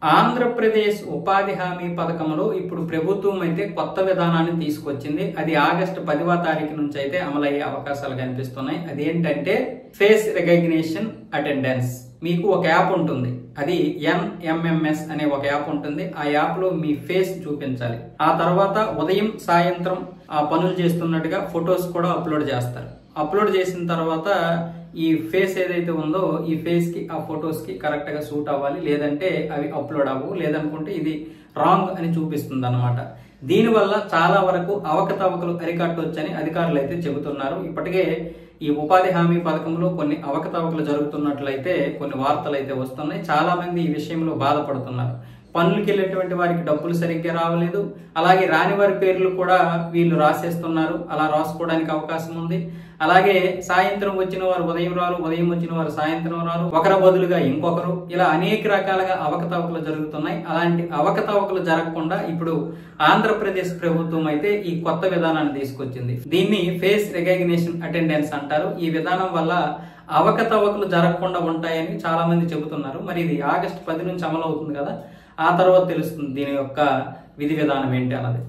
ఆంధ్రప్రదేశ్ ఉపాధి హామీ పథకంలో ఇప్పుడు ప్రభుత్వం అయితే కొత్త విధానాన్ని తీసుకొచ్చింది. అది ఆగస్టు 10వ తారీఖు నుంచి అయితే అమలయ్యే అవకాశాలు కనిపిస్తున్నాయి. అదేంటంటే ఫేస్ రికగ్నిషన్ అటెండెన్స్. మీకు ఒక యాప్ ఉంటుంది, అది NMMS అనే ఒక యాప్ ఉంటుంది. ఆ యాప్ లో మీ ఫేస్ చూపించాలి. ఆ తర్వాత ఉదయం సాయంత్రం ఆ పనులు చేస్తున్నట్టుగా ఫొటోస్ కూడా అప్లోడ్ చేస్తారు. అప్లోడ్ చేసిన తర్వాత ఈ ఫేస్ ఏదైతే ఉందో ఈ ఫేస్ కి ఆ ఫొటోస్ కి కరెక్ట్ గా సూట్ అవ్వాలి, లేదంటే అవి అప్లోడ్ అవ్వవు, లేదనుకుంటే ఇది రాంగ్ అని చూపిస్తుంది అన్నమాట. దీనివల్ల చాలా వరకు అవకతవకలు అరికట్టొచ్చని అధికారులు అయితే చెబుతున్నారు. ఇప్పటికే ఈ ఉపాధి హామీ పథకంలో కొన్ని అవకతవకలు జరుగుతున్నట్లయితే కొన్ని వార్తలు అయితే వస్తున్నాయి. చాలా మంది ఈ విషయంలో బాధపడుతున్నారు. పనులకి వెళ్ళేటువంటి వారికి డబ్బులు సరిగ్గా రావలేదు, అలాగే రాని వారి పేర్లు కూడా వీళ్ళు రాసేస్తున్నారు. అలా రాసుకోవడానికి అవకాశం ఉంది. అలాగే సాయంత్రం వచ్చిన వారు ఉదయం రారు, ఉదయం వచ్చిన వారు సాయంత్రం రారు, ఒకరి బదులుగా ఇంకొకరు, ఇలా అనేక రకాలుగా అవకతవకలు జరుగుతున్నాయి. అలాంటి అవకతవకలు జరగకుండా ఇప్పుడు ఆంధ్రప్రదేశ్ ప్రభుత్వం అయితే ఈ కొత్త విధానాన్ని తీసుకొచ్చింది. దీన్ని ఫేస్ రికగ్నిషన్ అటెండెన్స్ అంటారు. ఈ విధానం వల్ల అవకతవకలు జరగకుండా ఉంటాయని చాలా మంది చెబుతున్నారు. మరి ఇది ఆగస్టు 10 నుంచి అమలు అవుతుంది కదా, ఆ తర్వాత తెలుస్తుంది దీని యొక్క విధి విధానం ఏంటి అన్నది.